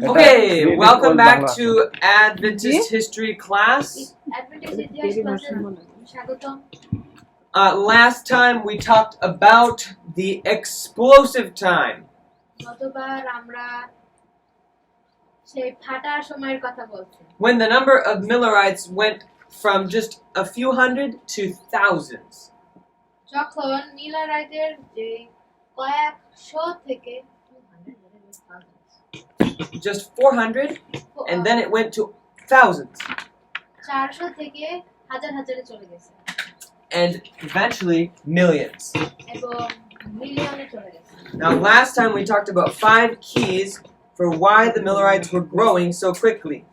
Okay, welcome back to Adventist history class. Last time we talked about the explosive time. When the number of Millerites went from just a few hundred to thousands. Just 400, and then it went to thousands. And eventually millions. Now last time we talked about 5 keys for why the Millerites were growing so quickly.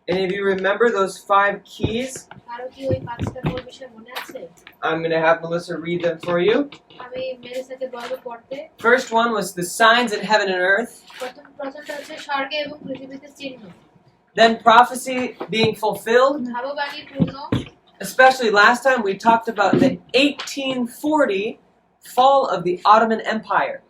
Any of you remember those 5 keys? I'm going to have Melissa read them for you. First one was the signs in heaven and earth. Then prophecy being fulfilled. Especially last time we talked about the 1840 fall of the Ottoman Empire.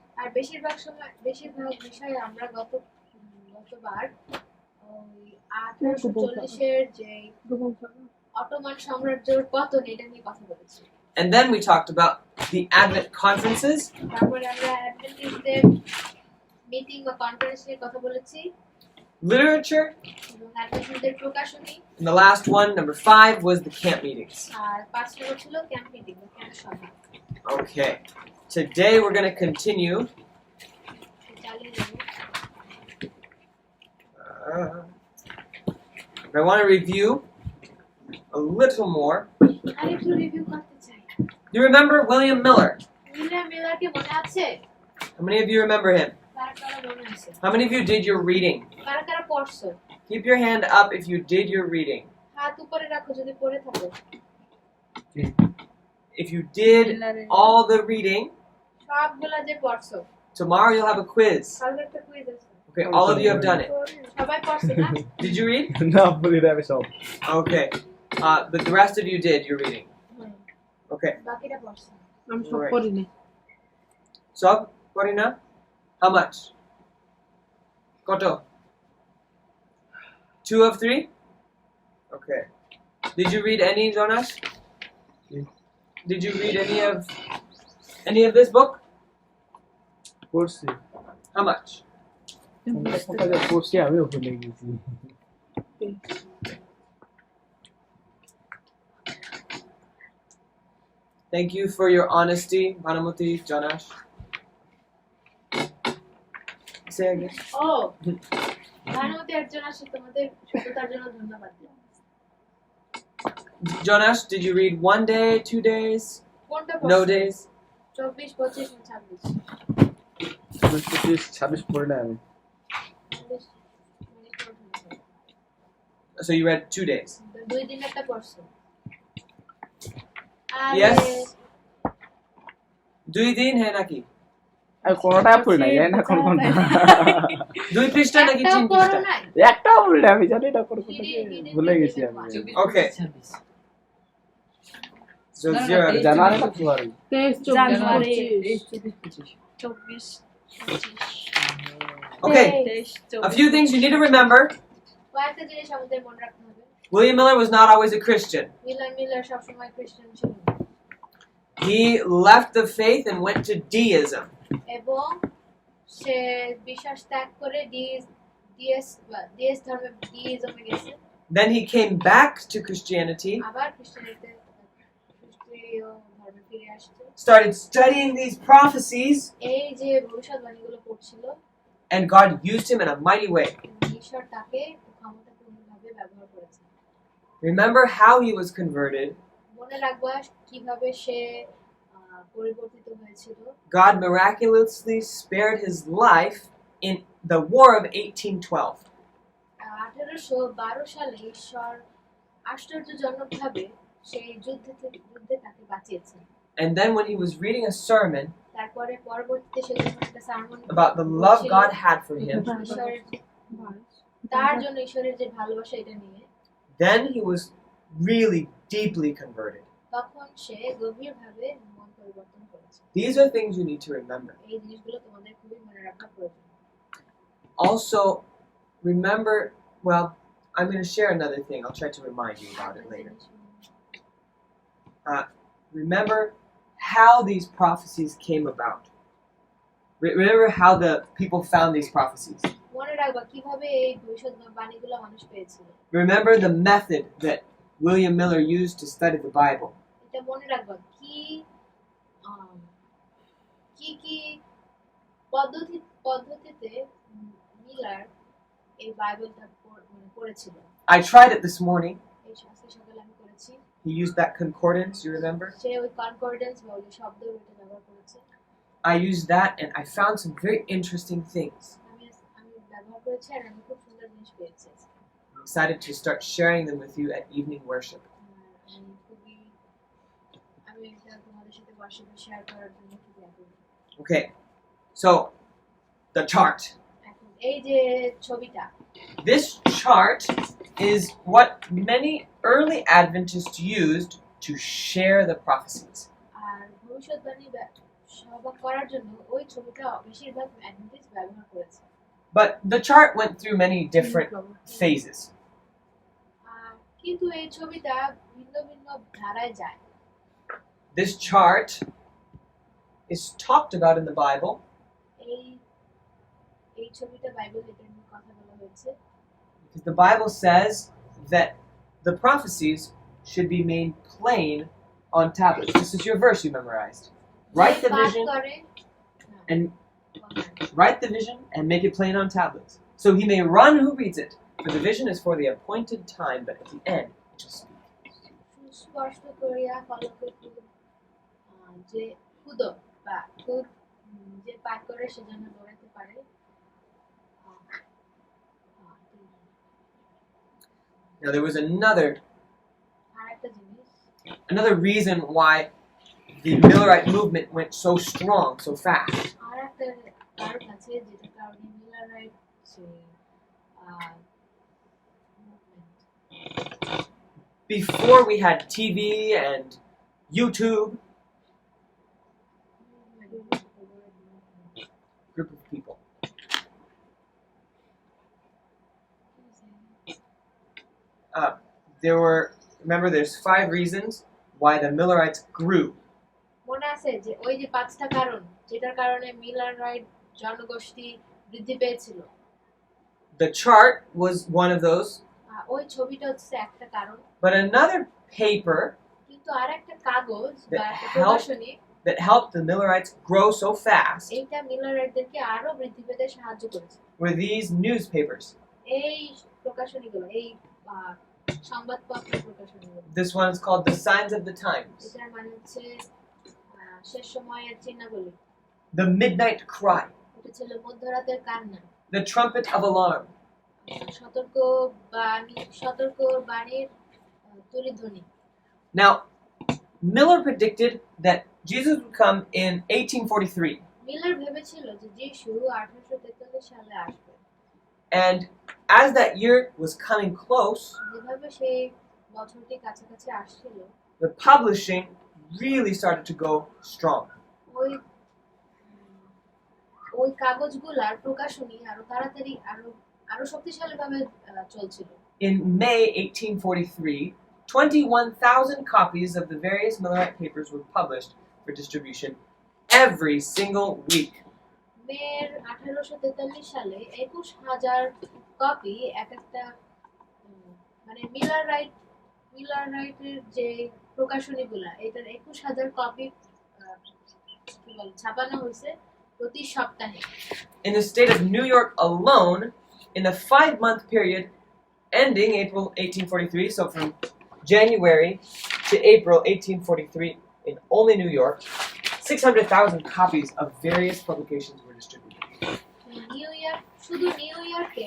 And then we talked about the Advent conferences. Literature. And the last one, number 5, was the camp meetings. Okay. Today we're going to continue. I want to review a little more. You remember William Miller? How many of you remember him? How many of you did your reading? Keep your hand up if you did your reading. If you did all the reading, tomorrow you'll have a quiz. Okay, all of you have done it. Did you read? No, so. Okay. But the rest of you did your reading. Okay. Right. So, Corina, how much? Koto? 2 of 3? Okay. Did you read any, Jonas? Did you read any of this book? How much? Thank you for your honesty, Bhanumati, Jonas. Say again. Oh, Bhanumati and Jonas, Jonas, did you read 1 day, 2 days? No days? 24, 25 and 26. So you read 2 days? Yes? 2 দিন হ্যাঁ নাকি? আর কোনটা পড়ি না জানি না কোন কোনটা 2 পৃষ্ঠা নাকি 3 পৃষ্ঠা? একটাও পড়ি না আমি জানি এটা কোন কোনটা ভুলে গেছি আমি। Okay. So জানুয়ারি না ফেব্রুয়ারি? জানুয়ারি 24 Okay. A few things you need to remember. William Miller was not always a Christian. He left the faith and went to deism. Then he came back to Christianity, started studying these prophecies, and God used him in a mighty way. Remember how he was converted. God miraculously spared his life in the War of 1812. And then when he was reading a sermon about the love God had for him, then he was really deeply converted. তখন সে গভীরভাবে মন পরিবর্তন করেছে। These are things you need to remember. এই জিনিসগুলো তোমাদের খুবই মনে রাখা প্রয়োজন। Also, remember, well, I'm going to share another thing. I'll try to remind you about it later. Remember how these prophecies came about. Remember how the people found these prophecies. মনে রাখবা কিভাবে এই ভবিষ্যৎবাণীগুলো মানুষ পেয়েছিল। Remember the method that William Miller used to study the Bible. এটা মনে রাখবা কি কি পদ্ধতিতে মিলার এই বাইবেলটা পড়েছিল। I tried it this morning. এই সকালে আমি করেছি। He used that concordance, you remember? সে ওই কনকর্ডেন্স বা ওই শব্দ ওইটা ব্যবহার করেছে। I used that and I found some very interesting things. আমি ব্যবহার করেছি আর আমি খুব সুন্দর জিনিস পেয়েছি। I'm excited to start sharing them with you at evening worship. আমি এটা তোমাদের সাথে ওয়ার্শিপে শেয়ার করার জন্য খুবই আগ্রহী। Okay, so the chart. এখন এই যে ছবিটা, This chart is what many early Adventists used to share the prophecies. আর ভবিষ্যৎবাণী সভা করার জন্য ওই ছবিটা বেশিরভাগ অ্যাডভেন্টিস্ট ব্যবহার করেছে। But the chart went through many different phases. কিন্তু এই ছবিটা ভিন্ন ভিন্ন ধারায় যায়। This chart is talked about in the Bible. এই ছবিটা বাইবেলে এটা নিয়ে কথা বলা হয়েছে। Because the Bible says that the prophecies should be made plain on tablets. This is your verse you memorized. Write the vision and make it plain on tablets. So he may run who reads it. For the vision is for the appointed time, but at the end it shall speak. সুস্পষ্ট করিয়া ফলকে যে খুদ বা খুদ যে পাঠ করে সেজন্য দৌড়াতে পারে। Now there was another reason why the Millerite movement went so strong, so fast. Before we had TV and YouTube, group of people. Remember, there's 5 reasons why the Millerites grew. মনে আছে যে ওই যে 5টা কারণ যেটার কারণে মিলাররাইট জনগোষ্ঠী বৃদ্ধি পেয়েছিল। The chart was one of those. ওই ছবিটা হচ্ছে একটা কারণ। But another paper কিন্তু আরেকটা কাগজ বা একটা প্রকাশনী that helped the Millerites grow so fast. এইটা মিলাররাইটদেরকে আরো বৃদ্ধি পেতে সাহায্য করেছে। Were these newspapers? এই প্রকাশনীগুলো এই সংবাদপত্র প্রকাশনীগুলো। This one is called The Signs of the Times. এটার মানে হচ্ছে শেষ সময়ের চিহ্নাবলী। The Midnight Cry. এটা ছিল মধ্যরাতের কান্না। The Trumpet of Alarm. সতর্ক বাণীর তুলিধ্বনি। Now, Miller predicted that Jesus would come in 1843. Miller ভেবেছিল যে যিশু 1843 সালে আসবে। And as that year was coming close, যেভাবে সেই বছরটি কাছাকাছি আসছিল, the publishing really started to go strong. ওই কাগজগুলোর প্রকাশনী আরো তাড়াতাড়ি আরো শক্তিশালীভাবে চলছিল। In May 1843, 21,000 copies of the various Millerite papers were published for distribution every single week. মে 1843 সালে 21,000 কপি একটা মানে মিলাররাইটের যে প্রকাশনীগুলো এটার 21,000 কপি ছাপানো হয়েছে প্রতি সপ্তাহে। In the state of New York alone, in the 5-month period ending April 1843, so from January to April 1843, in only New York, 600,000 copies of various publications were distributed. শুধু নিউ ইয়র্কে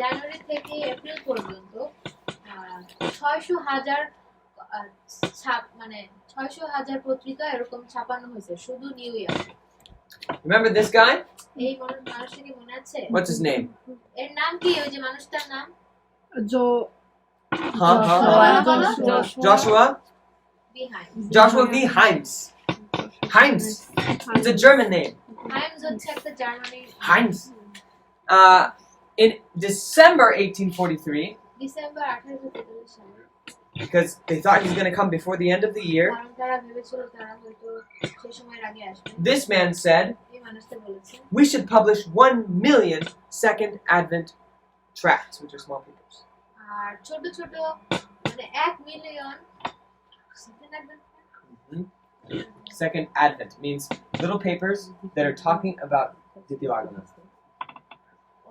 জানুয়ারি থেকে এপ্রিল পর্যন্ত 600,000 পত্রিকা এরকম ছাপানো হয়েছে শুধু নিউ ইয়র্কে। Remember this guy? এই মানুষটাকে মনে আছে? What's his name? এর নাম কি? ওই যে মানুষটার নাম? Huh? Joshua? Behind. Joshua V. Himes. Himes. It's a German name. Himes হচ্ছে একটা Germany Himes. In December 1843, December 1843 সালে because they thought he was going to come before the end of the year, কারণ তারা ভেবেছিল তারা হয়তো সেই সময়ের আগে আসবে this man said, এই মানুষটা বলেছে we should publish 1 million Second Advent tracts, which are small papers. আর ছোট ছোট মানে 1 million second advent Second Advent means little papers that are talking about Dittivagana.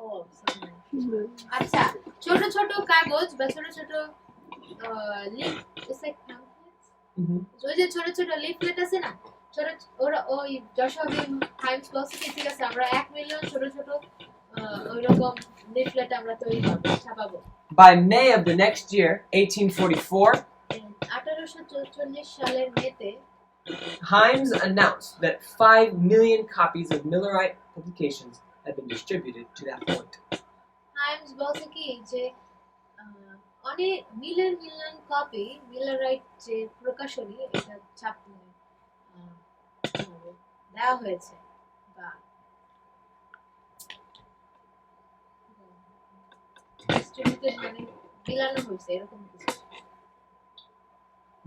ও আচ্ছা ছোট ছোট কাগজ বা ছোট ছোট লিফ ইটস লাইক pamphlets ওই যে ছোট ছোট লিফলেট আছে না ছোট ওরা ওই যশোর টাইমস বলছে কি ঠিক আছে আমরা 1 মিলিয়ন ছোট ছোট ওই রকম লিফলেট আমরা তৈরি করব ছাপাবো By May of the next year, 1844, 1844 সালের মেতে Himes announced that 5 million copies of Millerite publications had been distributed to that point. Times বলছে কি যে অনেক মিলিয়ন মিলিয়ন কপি মিলারাইট যে প্রকাশনী এটা দেওয়া হয়েছে বা ডিস্ট্রিবিউটেড মানে বিলানো হয়েছে এরকম কিছু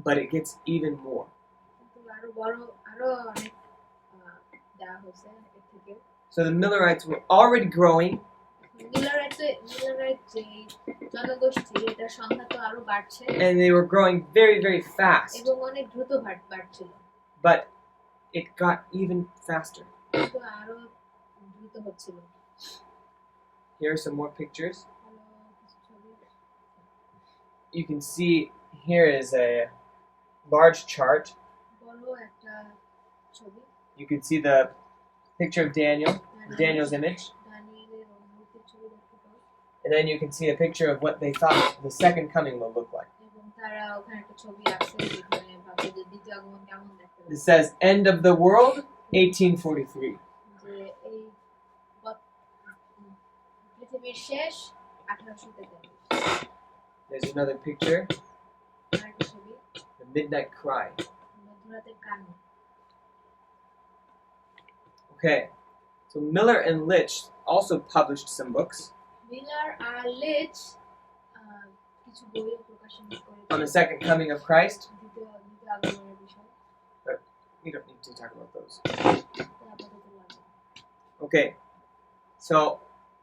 But it gets even more. কিন্তু আরো বড় আরো অনেক দেওয়া হয়েছে এর থেকে So the Millerites were already growing, মিলারাইট যে জনগোষ্ঠী এটা সংখ্যা তো আরো বাড়ছে and they were growing very, very fast. এবং অনেক দ্রুত বাড়ছিল But it got even faster. কিন্তু আরো দ্রুত হচ্ছিল Here are some more pictures. You can see here is a large chart. বড় একটা ছবি You can see the picture of Daniel's image. দানিয়েলের মূর্তির ছবি দেখতে পাও And then you can see a picture of what they thought the second coming will look like. এবং তারা ওখানে একটা ছবি আঁকছে যেখানে ভাবে যে দ্বিতীয় আগমন কেমন দেখতে It says End of the World, 1843. যে এই পৃথিবীর শেষ 1843 There's another picture, আরেকটা ছবি The Midnight Cry. মধ্যরাতের কান্না Okay, so Miller and Litch also published some books Miller আর লিচ কিছু বই প্রকাশন on করেছে the second coming of Christ. দ্বিতীয় আগমনের বিষয় We don't need to talk about those. আপাতত লাগে Okay, so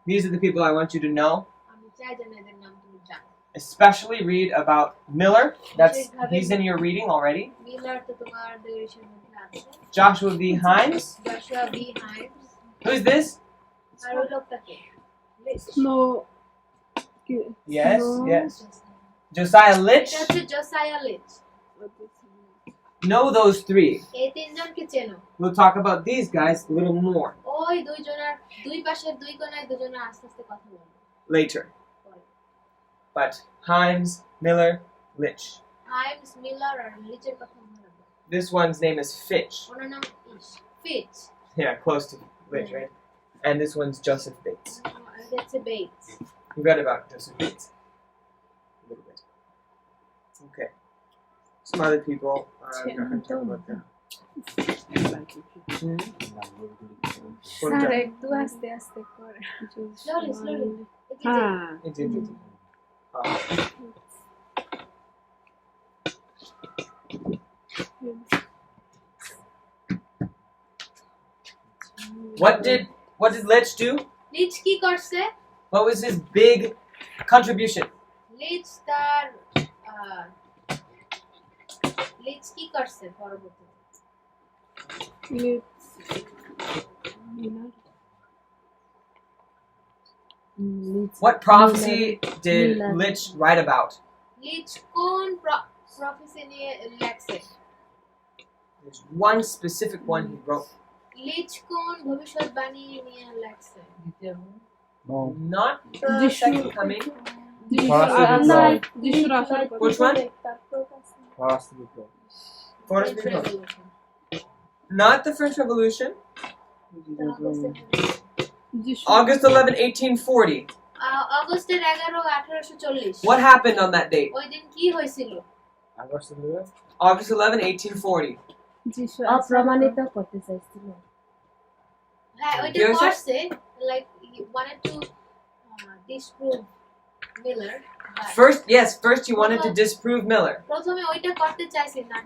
these are the people I want you to know. আমি চাই যেন এদের নাম তুমি জানো Especially read about Miller. He's in your reading already. Miller তো তোমার ডিরেকশন মধ্যে আছে Joshua V. Himes. Joshua V Himes Who's this? আর ওই লোকটাকে No. Yes, yes. Josiah Litch. এটা হচ্ছে জোসায়া লিচ Know those three. এই তিনজনকে চেনো We'll talk about these guys a little more ওই দুইজনের দুই পাশের দুই কোণায় দুজনে আস্তে আস্তে কথা বলবো later. But Himes, Miller, Litch. Himes Miller আর লিচের কথা মনে রাখবো This one's name is Fitch. ওনার নাম fit Yeah, close to Litch, right? And this one's Joseph Bates. আর হচ্ছে bets You read about Joseph Bates a little bit. Okay. Some other people. I'm not going to talk about them. Sir একটু আস্তে আস্তে করে slowly slowly হ্যাঁ What did Litch do? লিচ কি করছে What was his big contribution? লিচ তার লিচ কি করছে পরবর্তীতে What prophecy did Litch write about? লিচ কোন প্রফেসি নিয়ে লেখছে There's one specific one he wrote. লিচ কোন ভবিষ্যৎবাণী নিয়ে লেখছে No. Not the second coming. যিশুর আসার Which one? First Forest People. Revolution. Not the French Revolution. তারপর second. August 11, 1840. আগস্টের 11 1840 What happened on that date? ওই দিন কি হয়েছিল আগস্ট 11 August 11, 1840. যিশু অপ্রমাণিত করতে চাইছিল হ্যাঁ ওইটা কি হয়েছে? করছে like he wanted to disprove Miller First he wanted to disprove Miller. প্রথমে ওইটা করতে চাইছিল না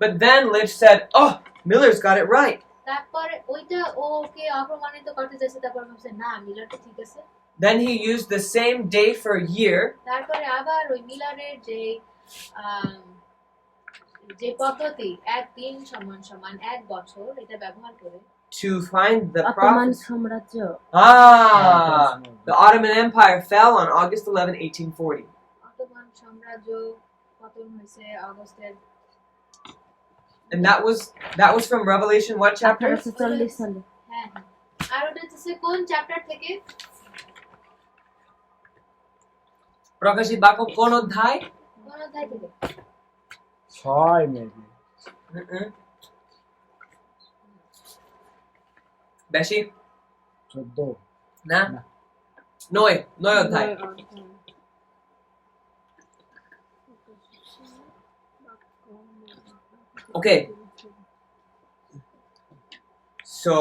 But then Lynch said, oh, Miller's got it right. তারপর ওইটা ওকে অপ্রমাণিত করতে চাইছে তারপর ভাবছে না মিলার তো ঠিক আছে Then he used the same day for a year তারপরে আবার ওই মিলারের যে পদ্ধতি এক দিন সমান সমান এক বছর এটা ব্যবহার করে to find the Ottoman prophecy. সাম্রাজ্য The Ottoman Empire fell on August 11, 1840. Ottoman সাম্রাজ্য পতন হয়েছে আগস্টের And that was from Revelation what chapter? 1840 সালে হ্যাঁ হ্যাঁ আর ওটা হচ্ছে কোন চ্যাপ্টার থেকে প্রকাশিত বাক্য কোন অধ্যায়? কোন অধ্যায় থেকে 6 মেবি বেশি 14 না না। 9 অধ্যায়। Okay. So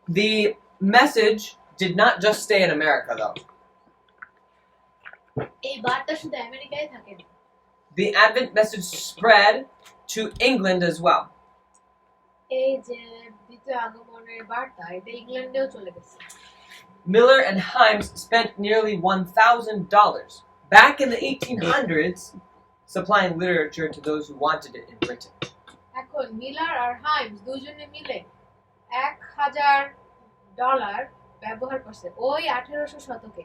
the message did not just stay in America though. এই বার্তা শুধু আমেরিকায় থাকে না The Advent message spread to England as well. এই যে দ্বিতীয় আগমনের বার্তা এটা ইংল্যান্ডেও চলে গেছে Miller and Himes spent nearly $1,000 back in the 1800s supplying literature to those who wanted it in Britain. এখন মিলার আর হাইমস দুজনে মিলে $1,000 ব্যবহার করছে ওই 1800 শতকে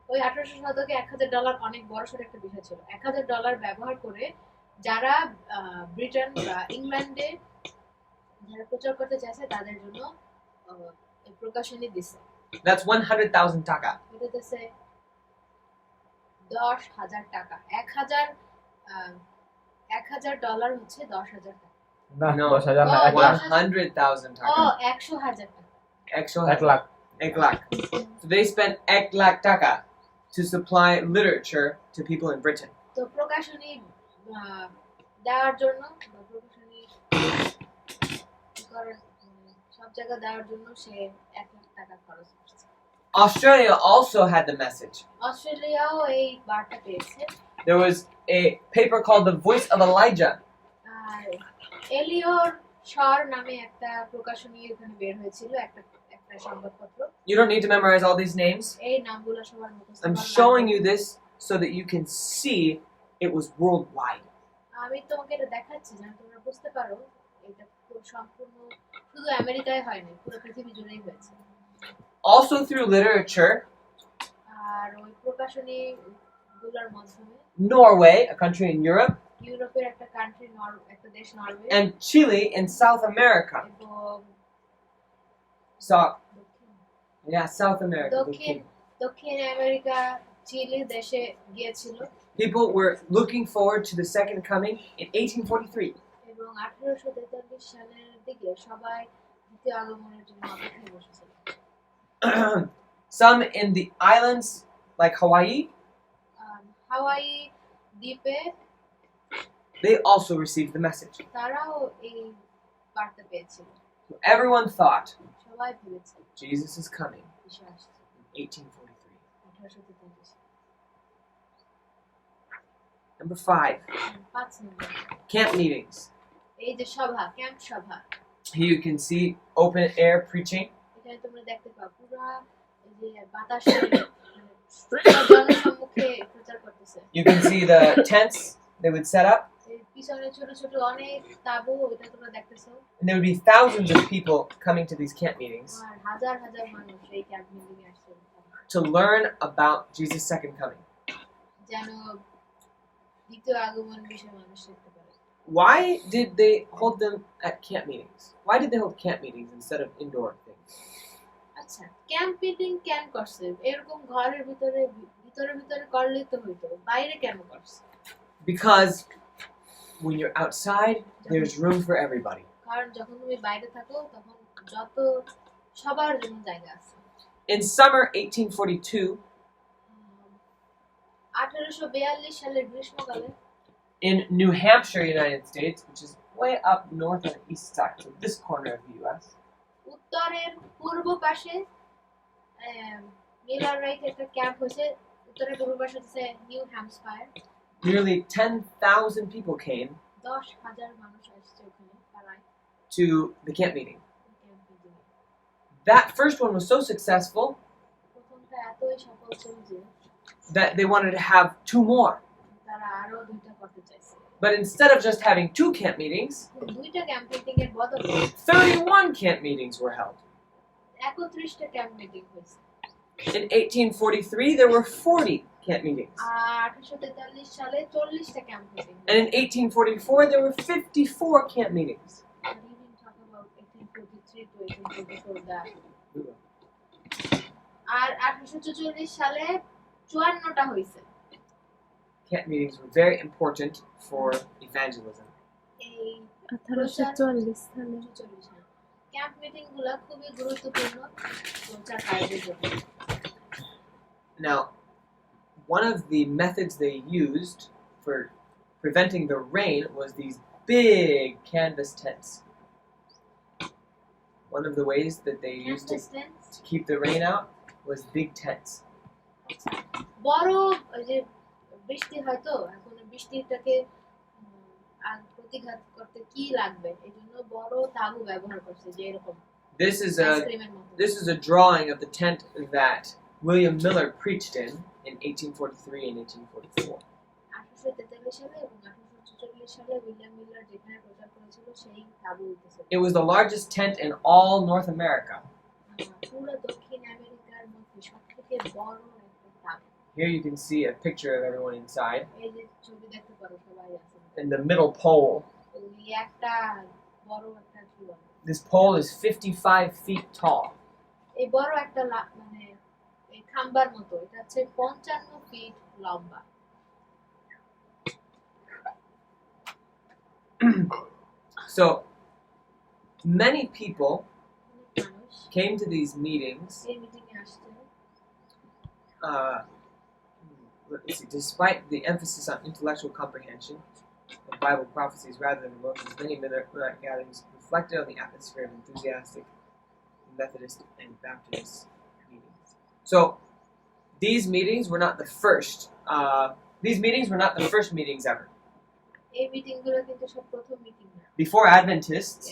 ওই 1800 শতকে $1,000 অনেক বড়সড় একটা বিষয় ছিল $1,000 ব্যবহার করে যারা ব্রিটেন বা ইংল্যান্ডে যারা প্রচার করতে চাইছে তাদের জন্য প্রকাশনী দিছে That's 100,000 taka. এটা হচ্ছে 10,000 টাকা 1,000 হচ্ছে 10,000 টাকা না No. 10,000 না 1 লাখ 100,000 ও taka. 100,000 টাকা 1 lakh 1 lakh. So they spent 1 lakh taka to supply literature to people in Britain. তো প্রকাশনী দেওয়ার জন্য বা প্রকাশনী করার সব জায়গা দেওয়ার জন্য সে 1 লাখ টাকা খরচ করছে Australia also had the message. অস্ট্রেলিয়াও এই বার্তা পেয়েছে There was a paper called The Voice of Elijah. আর এলিওর শর নামে একটা প্রকাশনী এখানে বের হয়েছিল একটা সংবাদপত্র You don't need to memorize all these names. এই নামগুলো সবার মুখস্থ I'm করা showing লাগবে। you this so that you can see it was worldwide. আমি তোমাকে এটা দেখাচ্ছি যেন তোমরা বুঝতে পারো এটা সম্পূর্ণ শুধু আমেরিকায় হয়নি পুরো পৃথিবী জুড়েই হয়েছে Also through literature, আর ওই প্রকাশনী গুলোর মাধ্যমে Norway, a country in Europe, ইউরোপের একটা কান্ট্রি একটা দেশ Norway and Chile in South America. এবং South America. দক্ষিণ আমেরিকা চিলি দেশে গিয়েছিল People were looking forward to the second coming in 1843. এবং 1843 সালের দিকে সবাই দ্বিতীয় আগমনের জন্য অপেক্ষায় বসেছিল Some in the islands like Hawaii, হাওয়াই দ্বীপে they also received the message. তারাও এই বার্তা পেয়েছিল Everyone thought সবাই ভেবেছে Jesus is coming ঈশ্বর আসছে in 1843. 1843 Number 5, 5 number camp meetings. এই যে সভা ক্যাম্প সভা Here you can see open air preaching. এখানে তোমরা দেখতে পাও পুরা এই যে বাতাসে জনসম্মুখে প্রচার করতেছে You can see the tents they would set up, এই পিছনে ছোট ছোট অনেক তাবু এটা তোমরা দেখতেছো and there would be thousands of people coming to these camp meetings আর হাজার হাজার মানুষ এই ক্যাম্প মিটিং এ আসছে to learn about Jesus' second coming. যেন দ্বিতীয় আগমন বিষয়ে মানুষ শিখতে পারে Why did they hold them at camp meetings? Why did they hold camp meetings instead of indoor things? আচ্ছা ক্যাম্প মিটিং কেন করছে এরকম ঘরের ভিতরে ভিতরে করলে তো হইতো বাইরে কেন করছে Because when you're outside, there's room for everybody. কারণ যখন তুমি বাইরে থাকো তখন যত সবার জন্য জায়গা আছে। In summer 1842, 1842 সালের গ্রীষ্মকালে in New Hampshire, United States, which is way up north on the east side, so this corner of the U.S., উত্তরের পূর্ব পাশে মিলার রাইট একটা ক্যাম্প হয়েছে। উত্তরের পূর্ব পাশে হচ্ছে new Hampshire. nearly 10,000 people came 10,000 মানুষ আসছে ওখানে পাড়ায় to the camp meeting. ক্যাম্পে দিনে। That first one was so successful প্রথমটা এতই সফল ছিল যে that they wanted to have 2 more. তারা আরো দুইটা করতে চাইছে। But instead of just having 2 camp meetings, দুইটা ক্যাম্প মিটিং এর বদলে 31 camp meetings were held. 31টা ক্যাম্প মিটিং হয়েছে। In 1843, there were 40 camp meetings. আর 1843 সালে 40টা camp meeting. And in 1844, there were 54 camp meetings. And we didn't talk about 1843 to 1844 that. আর 1844 সালে 54টা হয়েছে। Camp meetings were very important for evangelism. এই 1844 সালে 1844 camp meeting গুলা খুবই গুরুত্বপূর্ণ প্রচার কাজের জন্য। Now, one of the methods they used for preventing the rain was these big canvas tents. One of the ways that they used to keep the rain out was big tents. বড় যে বৃষ্টি হয় তো এখন বৃষ্টিটাকে প্রতিঘাত করতে কি লাগবে এজন্য বড় তাবু ব্যবহার করছে যে এরকম This is a drawing of the tent that William Miller preached in 1843 and 1844. 1843 সালে এবং 1844 সালে উইলিয়াম মিলার যেখানে প্রচার করেছিল সেই তাবু হইতেছে। It was the largest tent in all North America. পুরো দক্ষিণ আমেরিকার মধ্যে সবথেকে বড় একটা তাবু। Here you can see a picture of everyone inside. এই যে ছবি দেখতে পারো সবাই আছে। And the middle pole. এই একটা বড় একটা কি বলে? This pole is 55 feet tall. এই বড় একটা মানে এই খাম্বার মতো এটা হচ্ছে 55 ফিট লম্বা। So many people came to these meetings. Let's see, despite the emphasis on intellectual comprehension of Bible prophecies rather than emotions, many Mennonite gatherings reflected on the atmosphere of enthusiastic Methodist and Baptist meetings. So these meetings were not the first. These meetings were not the first meetings ever. Before Adventists,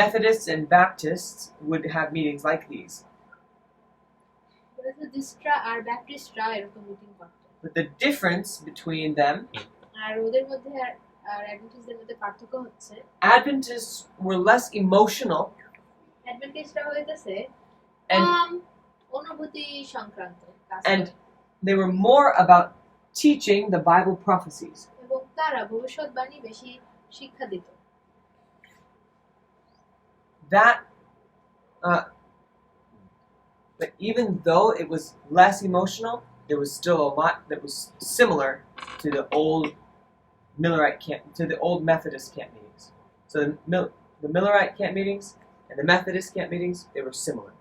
Methodists and Baptists would have meetings like these. But the difference between them, Adventists were less emotional and they were more about teaching the Bible prophecies. That but even though it was less emotional, there was still a lot that was similar to the old Millerite camp, to the old Methodist camp meetings. So the Millerite camp meetings and the Methodist camp meetings, they were similar.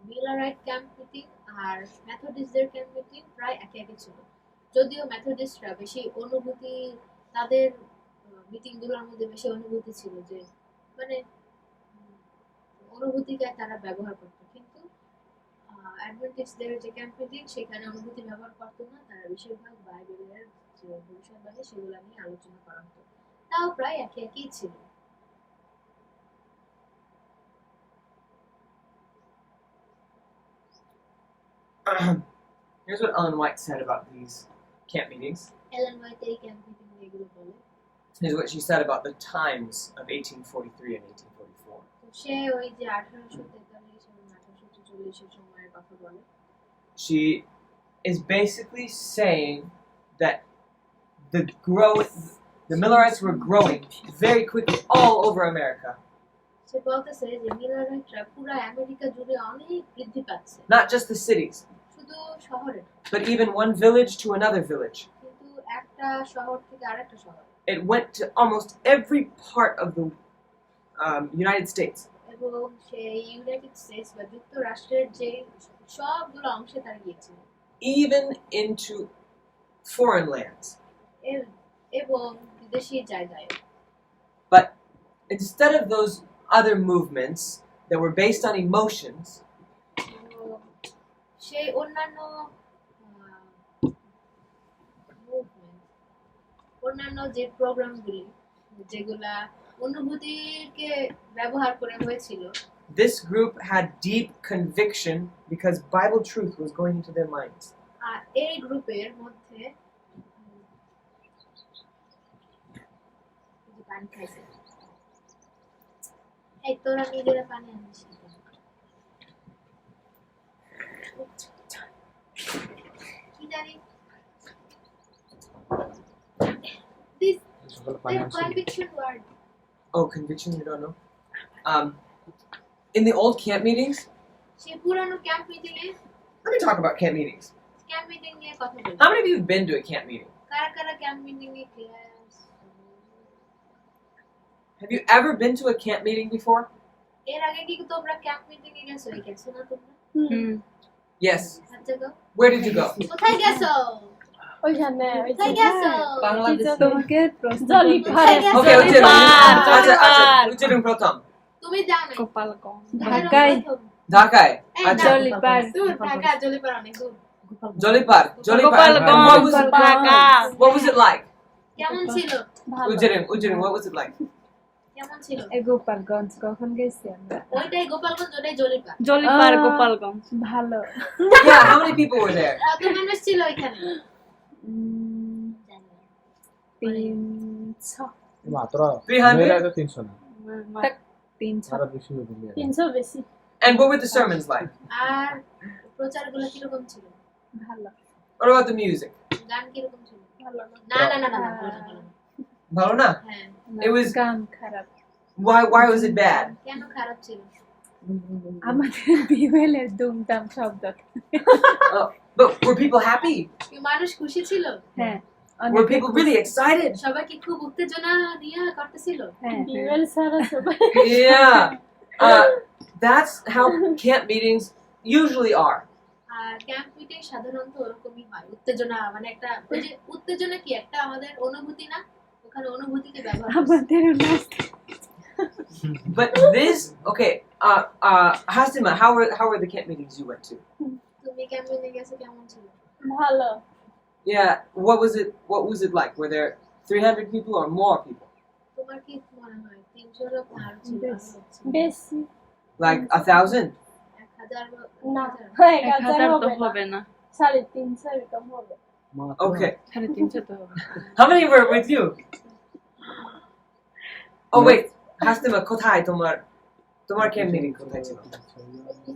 Millerite camp meeting R মেথডিস্টদের camp meeting প্রায় একই ছিল, যদিও মেথডিস্টরা বেশি অনুভূতি, তাদের মিটিংগুলোর মধ্যে বেশি অনুভূতি ছিল, যে মানে অনুভূতিকে তারা ব্যবহার করতো, কিন্তু অ্যাডভেন্টিস্টদের যে ক্যাম্প মিটিং সেখানে অনুভূতি ব্যবহার করতো না, তারা বেশিরভাগ বাইবেলের যে ভবিষ্যৎবাণী সেগুলো নিয়ে আলোচনা করা হতো, তাও প্রায় একই ছিল। Here's what Ellen White said about these camp meetings. Ellen White এই ক্যাম্প মিটিং এগুলো বলে। Here's what she said about the times of 1843 and 1844. সে ওই যে 1843 এবং 1844 এর সময়ের কথা বলে। She is basically saying that the Millerites were growing very quickly all over America. সে বলতেছে যে মিলারাইটরা পুরো আমেরিকা জুড়ে অনেক বৃদ্ধি পাচ্ছে। Not just the cities, শুধু শহরে, but even one village to another village. কিন্তু একটা শহর থেকে আরেকটা শহরে। It went to almost every part of the United States. এবং সেই ইউনাইটেড স্টেটস বা যুক্তরাষ্ট্রের যে সবগুলো অংশে তারা গিয়েছিল Even into foreign lands. এবং বিদেশি জায়গায় But instead of those other movements that were based on emotions, সেই অন্যান্য অন্যান্য যে প্রোগ্রামগুলি যেগুলা অনুভূতিকে ব্যবহার করে হয়েছিল this group had deep conviction because Bible truth was going into their minds. আর এই গ্রুপের মধ্যে পানি খাইছে এই তোরা নিজেরা পানি আনিস কি জানি this conviction word Oh, conviction, you don't know? In the old camp meetings, সে পুরানো camp meeting A let me talk about camp meetings. Camp meeting নিয়ে কথা বলি How many of you have been to a camp meeting? কারা কারা camp meeting A class Have you ever been to a camp meeting before? এর আগে কি তোমরা camp meeting এ গেছো গেছো না তোমরা Yes. আচ্ছা গো Where did you go? কোথায় গেছো ওইখানে কোথায় গেছো তোমাকে প্রশ্ন জলি কোথায় গেছো Okay, Jolipar. Ujirung Prothom. তুমি যাও না গোপালগঞ্জ ঢাকায় Dhakai. এই Acha. না, জলিপার দূর ঢাকা জলিপার অনেক দূর Jolipar. Gopalganj Dhaka What was it like? কেমন ছিল Ujirung, what was it like? কেমন ছিল এই গোপালগঞ্জ কখন গেছি আমরা ওইটাই গোপালগঞ্জ ওটাই জলিপার জলিপার গোপালগঞ্জ ভালো Yeah, how many people were there? কত মানুষ ছিল ওইখানে 300 মাত্র 300? মেয়েরা তো 300 না 300 আরো বেশি হবে 300 বেশি And what were the sermons like? আর প্রচারগুলো কিরকম ছিল ভালো What about the music? গান কিরকম ছিল ভালো না না না না না ভালো না, ভালো না। Bhalona? হ্যাঁ It was- গান খারাপ Why was it bad? কেন খারাপ ছিল আমাদের বিবেলের দুমদাম শব্দ But were people happy? কি মানুষ খুশি ছিল হ্যাঁ Were people really excited? সবাই কি খুব উত্তেজনা নিয়ে করতেছিল হ্যাঁ বিবেল সারা সবাই Yeah. That's how camp meetings usually are. আর ক্যাম্প মিটিং সাধারণত ওরকমই হয় উত্তেজনা মানে একটা ওই যে উত্তেজনা কি একটা আমাদের অনুভূতি না ওখানে অনুভূতিকে ব্যবহার করছে। আমাদের নাচ But this, okay, Hasima, how were the camp meetings you went to? তুমি ক্যাম্প মিটিং গেছো কেমন ছিল ভালো Yeah, what was it like? Were there 300 people or more people? তোমার কি মনে হয় 300 লোক না আরো ছিল বেশি Like 1,000? 1000 না 1000 1000 তো হবে না হবে না 350 এরকম হবে Okay. 350 তো হবে How many were with you? Oh wait, Hasima, কোথায় তোমার camp meeting কোথায় ছিল?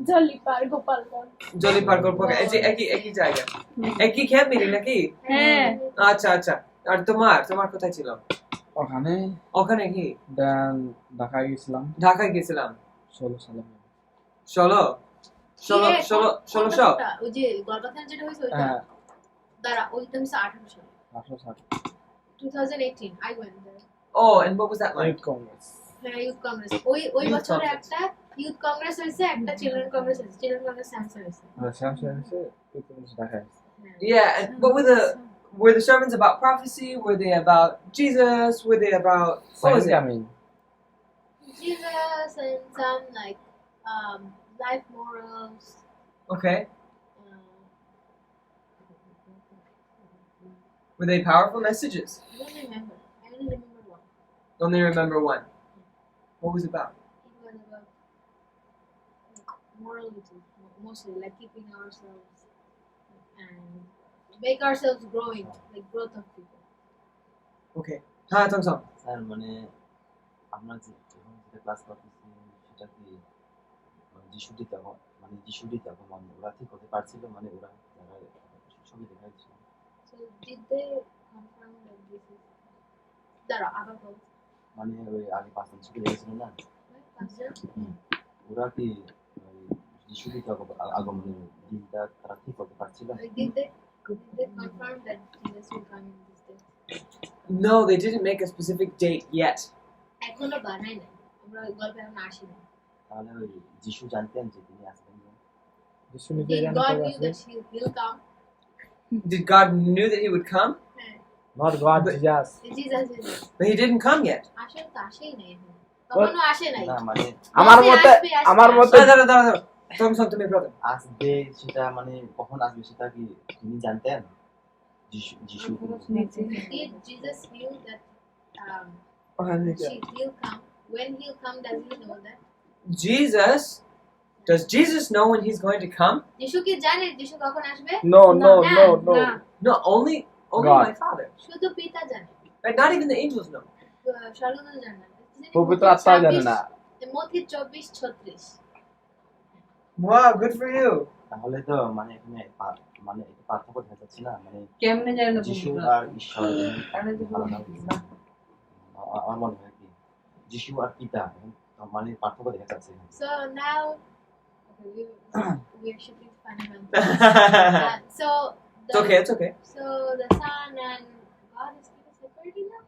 জলিপার গোপালগঞ্জ জলিপার গল্পকে একই জায়গা একই camp meeting নাকি? হ্যাঁ আচ্ছা আর তোমার কোথায় ছিল? ওখানে কি ঢাকা গেছিলাম ঢাকায় গেছিলাম 16 সালে 1600 ওই যে গর্ভধারণ যেটা হয়েছে ওইটা হ্যাঁ দাঁড়া ওইটা হচ্ছে 18 সালে 1860 2018 I went there Oh, and what was that like? Youth Congress হ্যাঁ ইউথ কংগ্রেস ওই Youth বছরে Congress. একটা ইউথ কংগ্রেস হয়েছে একটা চিলড্রেন কংগ্রেস হয়েছে চিলড্রেন কংগ্রেস স্যামসাং হয়েছে স্যামসাং এসে youth Congress Dhaka Yeah, and what were the sermons about prophecy? Were they about Jesus? Were they about what was it? আমি Jesus and some like life morals Okay. uh, Were they powerful messages? I don't remember I only remember one Only remember one. What was it about? it was about like morality mostly like keeping ourselves and make ourselves growing like growth of people Okay. Tong. Sir মানে আমরা যেটা class করতেছি সেটা কি যিশুটিতে মানে ওরা ঠিক হতে পারছিল মানে ওরা যারা ছবি দেখাচ্ছিল so did they confirm that this is দাঁড়া আবার বল মানে ওই আগে 5 জন ছবি দেখেছিল না ওরা কি যিশুটিতে আগমনের দিনটা তারা ঠিক হতে পারছিল did they confirm that Jesus will come in this day No, they didn't make a specific date yet. এখনো বানাই নাই আমরা ওই গল্পে এখন আসি না। তাহলে ওই যিশু জানতেন যে তিনি আসবেন না? যিশু নিজে Did জানে God কবে knew আসবে? that he'll come? Did God knew that he would come? হ্যাঁ, not god But- Jesus Jesus. But he didn't come yet. আসলে তো আসেই নাই এখন। তখনও আসে নাই। না মানে আমার বলছে মতে আসবে, আসবে, আমার আসবে। মতে দাঁড়া। তুমি brother. আসবে সেটা মানে কখন আসবে সেটা কি তিনি জানতেন? যিশু নিজে Did Jesus knew that um, Oh, he'll come? When he'll come, does he know that? Does Jesus know when he's going to come? যিশু কি জানে যিশু কখন আসবে? নো নো না, নো নো না No, only God. my Father. শুধু পিতা জানে। Right? Not even the angels know. স্বর্গদূত জানে না। পবিত্র আত্মাও জানে না মথি 24:36 Wow, good for you. তাহলে তো মানে এখানে মানে এটা পার্থক্য দেখা যাচ্ছে না মানে কেমনে জানে না যিশু পবিত্র আর ঈশ্বর কারণে তো আলাদা। আমার মনে হয় কি যিশু আর পিতা মানে পার্থক্য দেখা যাচ্ছে এখানে। So now, okay, we're shifting to fundamental. So It's okay. It's okay. So the Son and God is kind of separated now.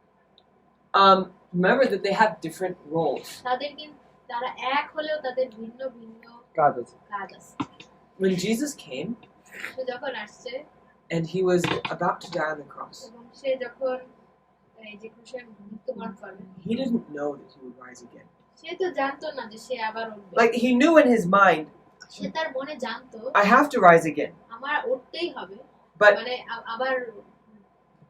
Remember that they have different roles. তাদের কিন্তু তারা এক হলেও তাদের ভিন্ন ভিন্ন কাজ আছে কাজ আছে। When Jesus came সে যখন আসছে and he was about to die on the cross, এবং সে যখন এই যে ক্রুশে মৃত্যুবরণ করবে, he didn't know that he would rise again. সে তো জানতো না যে সে আবার উঠবে। Like he knew in his mind, সে তার মনে জানতো I have to rise again. আমার উঠতেই হবে, But মানে আবার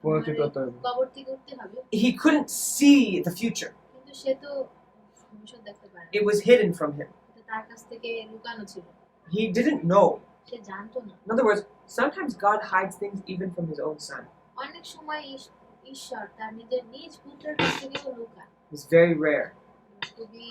পুনরুত্থিত হতে হবে। কবর থেকে উঠতে হবে, he couldn't see the future. কিন্তু সে তো ভবিষ্যৎ দেখতে পারে না। It was hidden from him. এটা তার কাছ থেকে লুকানো ছিল, He didn't know. সে জানতো না। In other words, sometimes God hides things even from his own son. অনেক সময় ঈশ্বর তার নিজের নিজ পুত্রের কাছ থেকেও লুকায়। It's very rare. খুবই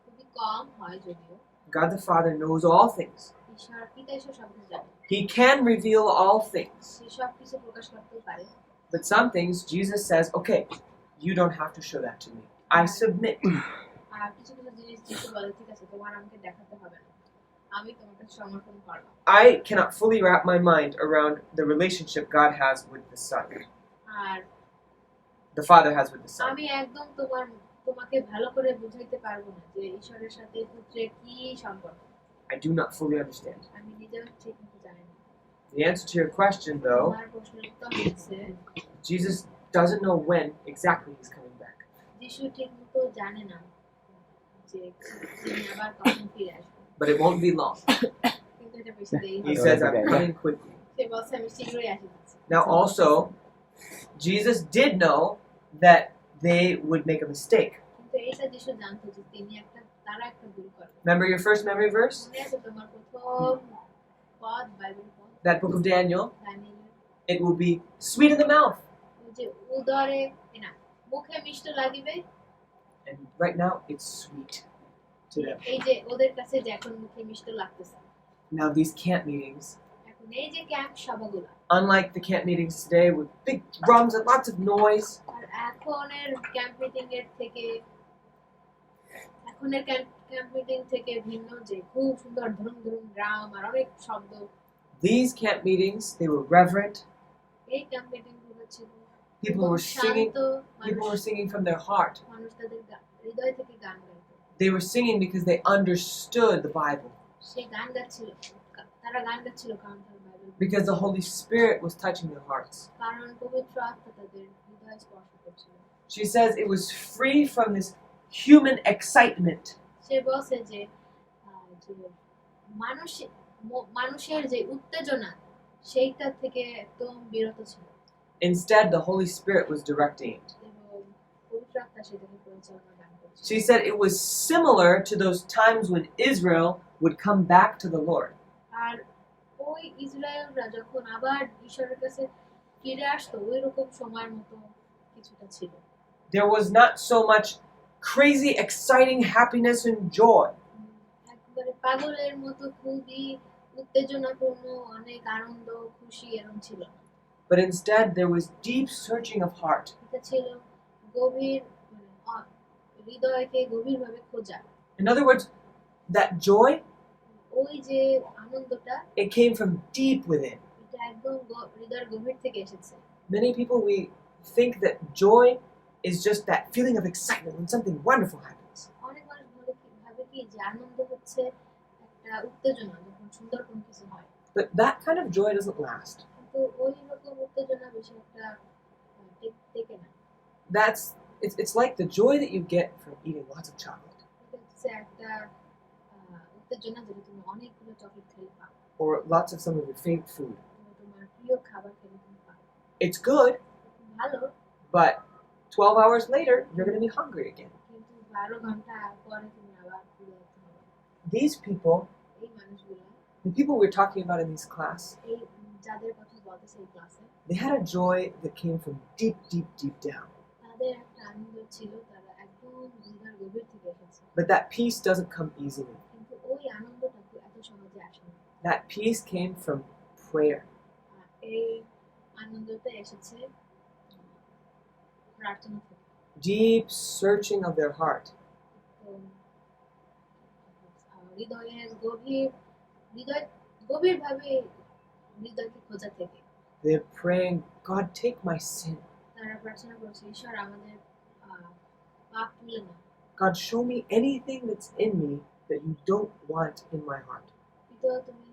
খুবই কম হয় যদিও। God the Father knows all things. ঈশ্বর পিতা ঈশ্বর সব কিছু জানে, He can reveal all things. সে সব কিছু প্রকাশ করতে পারে। But some things, Jesus says, okay, you don't have to show that to me. I submit. আর কিছু কিছু জিনিস যিশু বলে, ঠিক আছে তোমার আমাকে দেখাতে হবে না, আমি তোমাকে সমর্পণ করলাম। I cannot fully wrap my mind around the relationship God has with the Son. R The Father has with the Son. আমি একদম তোমাকে ভালো করে বুঝাইতে পারবো না যে ঈশ্বরের সাথে পুত্রের কি সম্পর্ক। I do not fully understand. আমি নিজেও ঠিক মতো জানি না। The answer to your question, though, আমার প্রশ্নের উত্তর হচ্ছে Jesus doesn't know when exactly he's coming back. যিশু ঠিক মতো জানে না যে তিনি আবার কখন ফিরে আসবেন, But it won't be long. কিন্তু এটা বেশি দেরি He হবে। says, I'm coming quickly. সে বলছে আমি শীঘ্রই আসতেছি। Now, also, Jesus did know that they would make a mistake. কিন্তু এইটা যিশু জানতো যে তারা একটা ভুল করবে। Remember your first memory verse? মনে আছে তোমার প্রথম পদ, বাইবেল পদ, That book of Daniel? দানিয়েলের, It will be sweet in the mouth. ওই যে উদরে না মুখে মিষ্ট লাগিবে, And right now, it's sweet to them. এই যে ওদের কাছে যে এখন মুখে মিষ্ট লাগতেছে। Now, these camp meetings, এখন এই যে camp সভাগুলো, unlike the camp meetings today with big drums and lots of noise, আর এখনের ক্যাম্প মিটিং থেকে ভিন্ন যে খুব সুন্দর ধরুম ধরুম ড্রাম আর অনেক শব্দ, these camp meetings, they were reverent. এই ক্যাম্প মিটিং গুলো ছিল People খুব were singing. Shanto, People were মানুষ singing from their heart. মানুষ তাদের হৃদয় থেকে গান গাইতো, They were singing because they understood the Bible. সে গান গাচ্ছিল, তারা গান গাচ্ছিল কারণ তারা Bible, Because the Holy Spirit was touching their hearts. কারণ পবিত্র আত্মা তাদের হৃদয় স্পর্শ করছিল। She says it was free from this human excitement. সে বলছে যে যে মানুষের যে উত্তেজনা সেইটা থেকে একদম বিরত ছিল, Instead, the Holy Spirit was directing it. এবং পবিত্র আত্মা সেটাকে পরিচালনা দান করছিল। She said it was similar to those times when Israel would come back to the Lord. আর ওই ইসরায়েলরা যখন আবার ঈশ্বরের কাছে ফিরে আসতো ওই রকম সময়ের মতো কিছুটা ছিল। There was not so much crazy, exciting happiness and joy. একবারে পাগলের মতো খুবই উত্তেজনাপূর্ণ অনেক আনন্দ খুশি এরকম ছিল না। But instead, there was deep searching of heart. এটা ছিল গভীর হৃদয়কে গভীরভাবে খোঁজা। In other words, that joy, ওই যে আনন্দটা it came from deep within. এটা একদম হৃদয়ের গভীর থেকে এসেছে। Many people, we think that joy is just that feeling of excitement when something wonderful happens. ভাবে কি যে আনন্দ হচ্ছে একটা উত্তেজনা যখন সুন্দর কোনো কিছু হয়, But that kind of joy doesn't last. কিন্তু ওই রকম উত্তেজনা বেশি একটা টেকে না। It's like the joy that you get from eating lots of chocolate এটা হচ্ছে একটা উত্তেজনা যেটা তুমি অনেকগুলো চকলেট খেলে পাও, or lots of some of your favorite food. তোমার প্রিয় খাবার খেলে তুমি পাও। It's good, ভালো, but 12 hours later, you're going to be hungry again. কিন্তু 12 ঘন্টা পরে তুমি আবার ফিরে যেতে হবে। These people, এই মানুষগুলো, the people we're talking about in this class, এই যাদের কথা বলতেছে এই ক্লাসে, they had a joy that came from deep, deep, deep down. তাদের একটা আনন্দ ছিল, তারা একদম হৃদয়ের গভীর থেকে এসেছে, But that peace doesn't come easily. কিন্তু ওই আনন্দটা এত সহজে আসে না। That peace came from prayer. আর এই আনন্দটা এসেছে প্রার্থনা থেকে। Deep searching of their heart. তো হৃদয়ের গভীরভাবে হৃদয়কে খোঁজা থেকে They're praying, God, take my sin. তারা প্রার্থনা করছে, ঈশ্বর আমাদের পাপ তুলে নাও। God, show me anything that's in me that you don't want in my heart. কিন্তু তুমি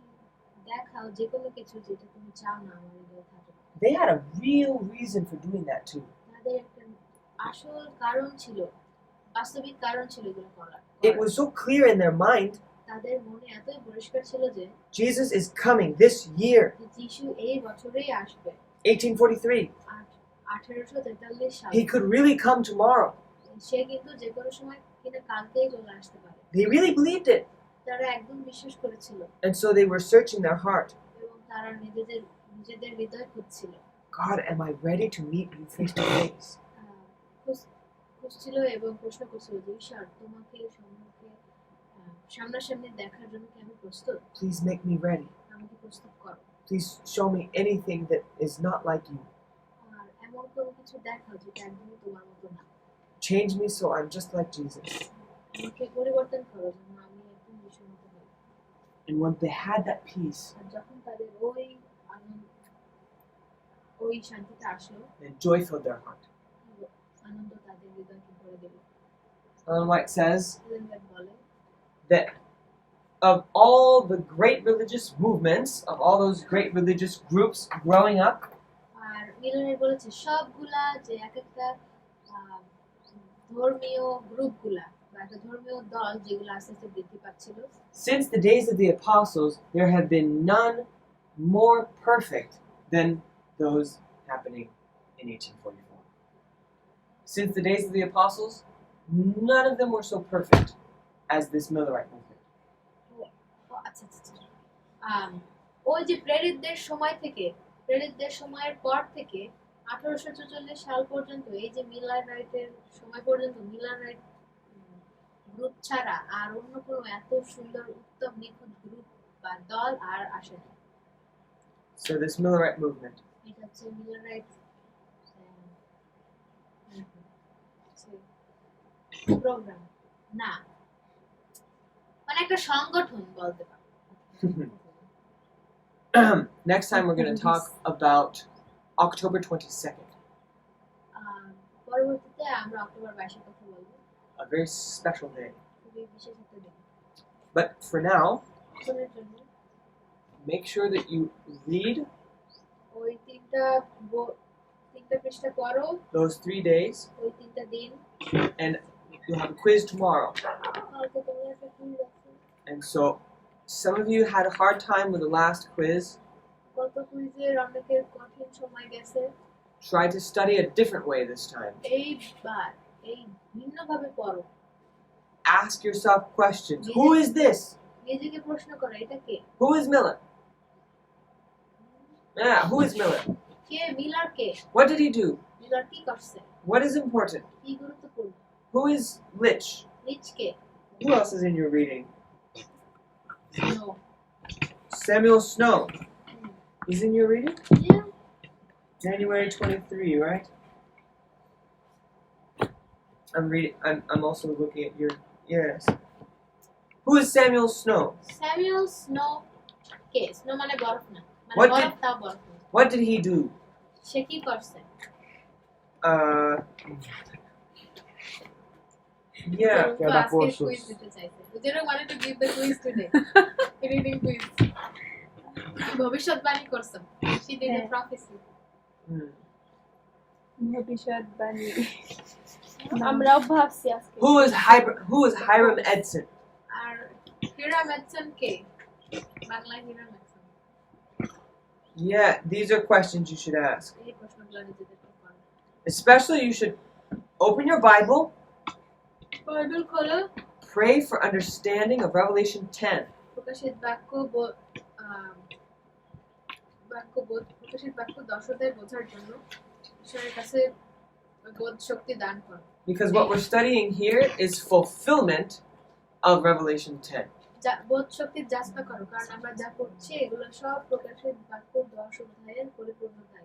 দেখাও যে কোনো কিছু যেটা তুমি চাও না আমার হৃদয়ে থাকে। They had a real reason for doing that too. তাদের একটা আসল কারণ ছিল, বাস্তবিক কারণ ছিল এগুলো করার। It was so clear in their mind, তাদের মনে এতই পরিষ্কার ছিল যে Jesus is coming this year, যিশু এই বছরেই আসবে, 1843. 1843 সালে। He could really come tomorrow. সে কিন্তু যে কোনো সময় কিনা কালকেই চলে আসতে পারে। They really believed it. তারা একদম বিশ্বাস করেছিল And so they were searching their heart. এবং তারা নিজেদের হৃদয় খুঁজছিল। God, am I ready to meet you face to face? খুঁজছিল এবং প্রশ্ন করছিল যে ঈশ্বর তোমাকে সামনাসামনি দেখার জন্য কি আমি প্রস্তুত? Please make me ready. আমাকে প্রস্তুত করো। Please show me anything that is not like you. আর এমন কোনো কিছু দেখাও যেটা একদমই তোমার মতো না। Change me so I'm just like Jesus. আমাকে পরিবর্তন করো যেন আমি একদম যিশুর মতো হই। And when they had that peace, আর যখন তাদের ওই শান্তিটা আসলো, then joy filled their heart. আনন্দ তাদের হৃদয়কে ভরে দিল। Ellen White says এলেন হোয়াইট বলে that of all the great religious movements, of all those great religious groups growing up, আর মিলনের বলেছে সবগুলা যে এক একটা ধর্মীয় গ্রুপগুলা বা একটা ধর্মীয় দল যেগুলো আস্তে আস্তে বৃদ্ধি পাচ্ছিল, since the days of the apostles, there have been none more perfect than those happening in 1844. Since the days of the apostles, none of them were so perfect as this Millerite movement. আচ্ছা আচ্ছা, ওই যে প্রেরিতদের সময়ের পর থেকে 1844 সাল পর্যন্ত এই যে মিলার রাইটের সময় পর্যন্ত মিলার রাইট গ্রুপ ছাড়া আর অন্য কোনো এত সুন্দর উত্তম নিখুঁত গ্রুপ বা দল আর আসেনি। So this Millerite movement, এটা হচ্ছে মিলার রাইট প্রোগ্রাম না, মানে একটা সংগঠন বলতে পারো। next time we're going to talk about October 22nd, পরবর্তীতে আমরা অক্টোবর 22 কথা বলবো, a very special day. খুবই বিশেষ একটা দিন। But for now, এখনের জন্য make sure that you read ওই তিনটা পৃষ্ঠা পড়ো, those 3 days, ওই তিনটা দিন। and you'll have a quiz tomorrow. কালকে তোমার একটা কুইজ আছে। And so, some of you had a hard time with the last quiz. গত কুইজের অনেকের কঠিন সময় গেছে, Try to study a different way this time. এইবার এই ভিন্নভাবে পড়ো। Ask yourself questions. Who is this? নিজেকে প্রশ্ন করো, এটা কে? Who is Miller? Yeah, who is Miller? K Miller? K What did he do? Miller? কি করছে? What is important? কি গুরুত্বপূর্ণ? Who is Lich? রিচ কে? Who else is in your reading? No. Samuel Snow. He's in your reading? Yeah. January 23, right? I'm also looking at your, yes. Who is Samuel Snow? Samuel snow K? Snow মানে বরফ না, মানে What বরফ তা বরফ না। What did he do? সে কি করছে? Yeah. তো এটা আজকে পরশু। কুইজ দিতে চাইছে ওদের wanted to give the quiz today reading quiz ভবিষ্যৎবাণী করছো she did a হ্যাঁ। prophecy Hmm. ভবিষ্যৎবাণী আমরাও ভাবছি আজকে Who is Hiram Edson? আর হিরাম এডসন কে Bangla Hiram Edson Yeah, these are questions you should ask. এই প্রশ্নগুলো নিজেদের করো Especially, you should open your Bible, Bible খোলো pray for understanding of Revelation 10. প্রকাশিত বাক্য প্রকাশিত বাক্য 10 অধ্যায় বোঝার জন্য ঈশ্বরের কাছে বোধ শক্তি দান করো Because what we're studying here is fulfillment of Revelation 10. বোধ শক্তির যাচনা করো কারণ আমরা যা করছি এগুলো সব প্রকাশিত বাক্য 10 অধ্যায়ের পরিপূর্ণতা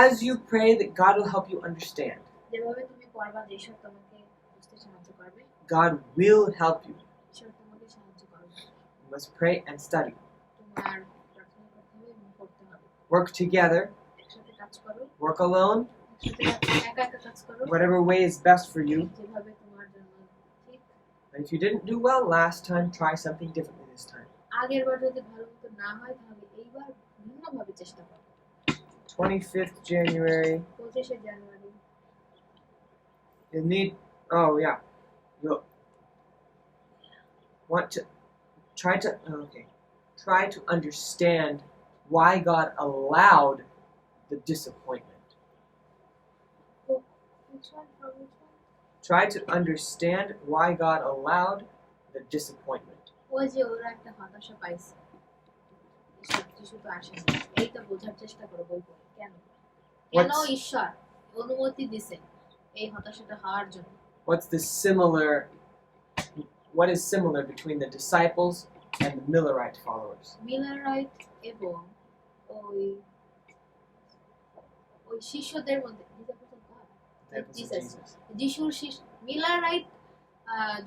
As you pray, that God will help you understand. যেভাবে তুমি পড়বা ঈশ্বর তোমাকে বুঝতে সাহায্য করবে God will help you. ঈশ্বর তোমাকে সাহায্য করবে You must pray and study. তোমার প্রার্থনা করতে হবে এবং পড়তে হবে Work together, একসাথে কাজ করো work alone, একসাথে একা একা কাজ করো whatever way is best for you. যেভাবে তোমার জন্য ঠিক And if you didn't do well last time, try something differently this time. আগের বার যদি ভালো মতো না হয় তাহলে এইবার ভিন্নভাবে চেষ্টা করো 25th January. 25 January You'll need, oh yeah, you'll want to try to understand why God allowed the disappointment. which one from which one Try to understand why God allowed the disappointment. ওই যে ওরা একটা হতাশা পাইছে ঈশ্বর কিছু তো আসে না এইটা বোঝার চেষ্টা করো বই পড়ে কেন কেন What's- ঈশ্বর অনুমতি দিছে এই হতাশাটা হওয়ার জন্য What is similar between the disciples and the Millerite followers? মিলারাইট এবং ওই ওই শিষ্যদের মধ্যে Disciples of Jesus. Jesus. যিশুর মিলারাইট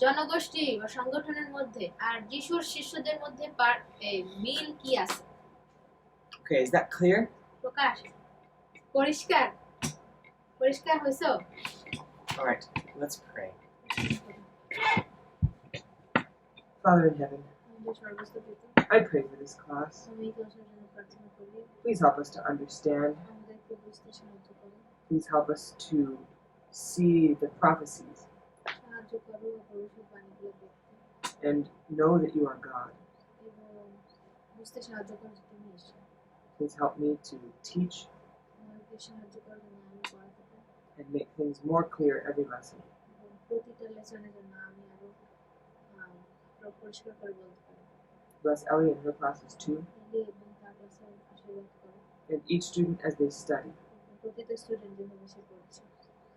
জনগোষ্ঠী বা সংগঠনের মধ্যে আর যিশুর শিষ্যদের মধ্যে মিল কি আছে Okay, is that clear? প্রকাশ পরিষ্কার পরিষ্কার হইছো All right, let's pray. Father in heaven, আমাদের সর্বস্ত পিতা I pray for this class. আমি এই ক্লাসের জন্য প্রার্থনা করি Please help us to understand. আমাদেরকে বুঝতে সাহায্য করো Please help us to see the prophecies সাহায্য করো ভবিষ্যৎবাণীগুলো দেখতে and know that you are God. এবং বুঝতে সাহায্য করো যে তুমি ঈশ্বর Please help me to teach আমাকে সাহায্য করো যেন আমি পড়াতে পারি and make things more clear every lesson. এবং প্রতিটা লেসনের জন্য আমি আরো পরিষ্কার করে বলতে পারি Bless Ellie and her classes too, এলি এবং তার কাছে আশীর্বাদ করো and each student as they study. এবং প্রতিটা স্টুডেন্ট যেভাবে সে পড়ছে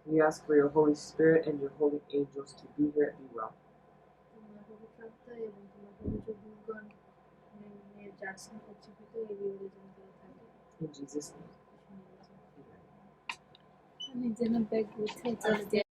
We ask for your Holy Spirit and your holy angels to be here and be well. তোমার পবিত্র আত্মা এবং তোমার পবিত্র দূতগণ যাচ্ছেন উচ্চকিত এই বিবরী যেন তারা থাকে In Jesus' name. শুনে গেছে Amen. আমি যেন ব্যাগ গুছিয়ে চলে যাই